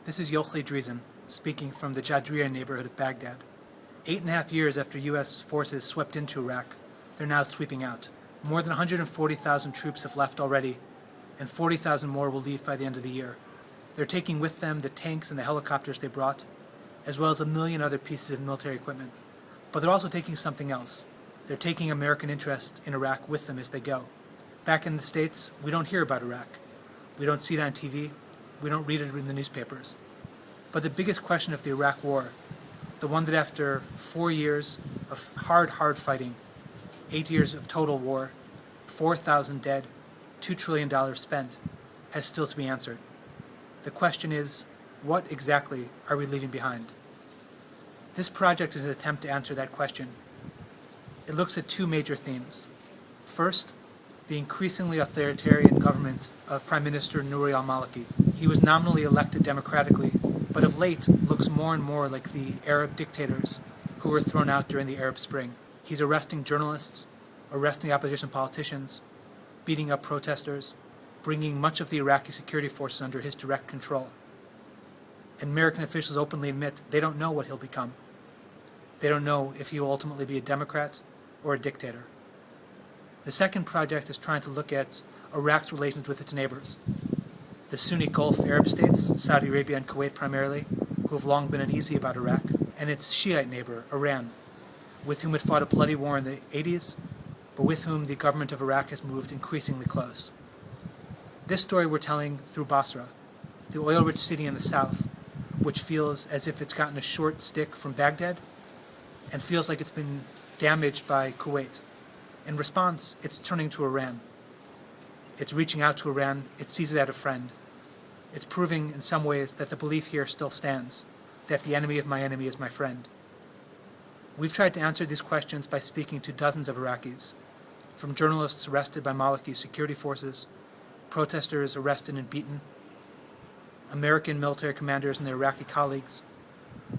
This is Yochli Drizen, speaking from the Jadriya neighborhood of Baghdad. 8.5 years after U.S. forces swept into Iraq, they're now sweeping out. More than 140,000 troops have left already, and 40,000 more will leave by the end of the year. They're taking with them the tanks and the helicopters they brought, as well as 1 million other pieces of military equipment. But they're also taking something else. They're taking American interest in Iraq with them as they go. Back in the States, we don't hear about Iraq. We don't see it on TV. We don't read it in the newspapers. But the biggest question of the Iraq War, the one that after 4 years of hard fighting, 8 years of total war, 4,000 dead, $2 trillion spent, has still to be answered. The question is, what exactly are we leaving behind? This project is an attempt to answer that question. It looks at 2 major themes. First, the increasingly authoritarian government of Prime Minister Nouri al-Maliki. He was nominally elected democratically, but of late looks more and more like the Arab dictators who were thrown out during the Arab Spring. He's arresting journalists, arresting opposition politicians, beating up protesters, bringing much of the Iraqi security forces under his direct control. And American officials openly admit they don't know what he'll become. They don't know if he will ultimately be a democrat or a dictator. The second project is trying to look at Iraq's relations with its neighbors. The Sunni Gulf Arab states, Saudi Arabia and Kuwait primarily, who have long been uneasy about Iraq, and its Shiite neighbor, Iran, with whom it fought a bloody war in the 80s, but with whom the government of Iraq has moved increasingly close. This story we're telling through Basra, the oil-rich city in the south, which feels as if it's gotten a short stick from Baghdad and feels like it's been damaged by Kuwait. In response, it's turning to Iran. It's reaching out to Iran. It sees it as a friend. It's proving in some ways that the belief here still stands, that the enemy of my enemy is my friend. We've tried to answer these questions by speaking to dozens of Iraqis, from journalists arrested by Maliki's security forces, protesters arrested and beaten, American military commanders and their Iraqi colleagues,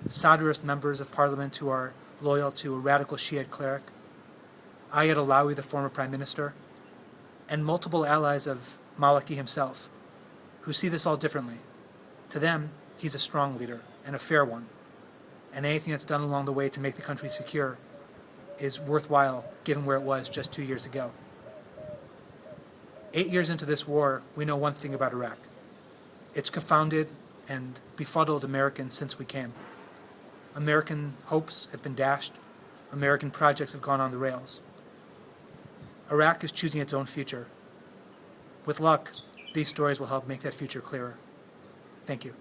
Saudist members of parliament who are loyal to a radical Shiite cleric, Ayat Alawi, the former prime minister, and multiple allies of Maliki himself, who see this all differently. To them, he's a strong leader, and a fair one, and anything that's done along the way to make the country secure is worthwhile given where it was just 2 years ago. 8 years into this war, we know one thing about Iraq. It's confounded and befuddled Americans since we came. American hopes have been dashed. American projects have gone on the rails. Iraq is choosing its own future. With luck, these stories will help make that future clearer. Thank you.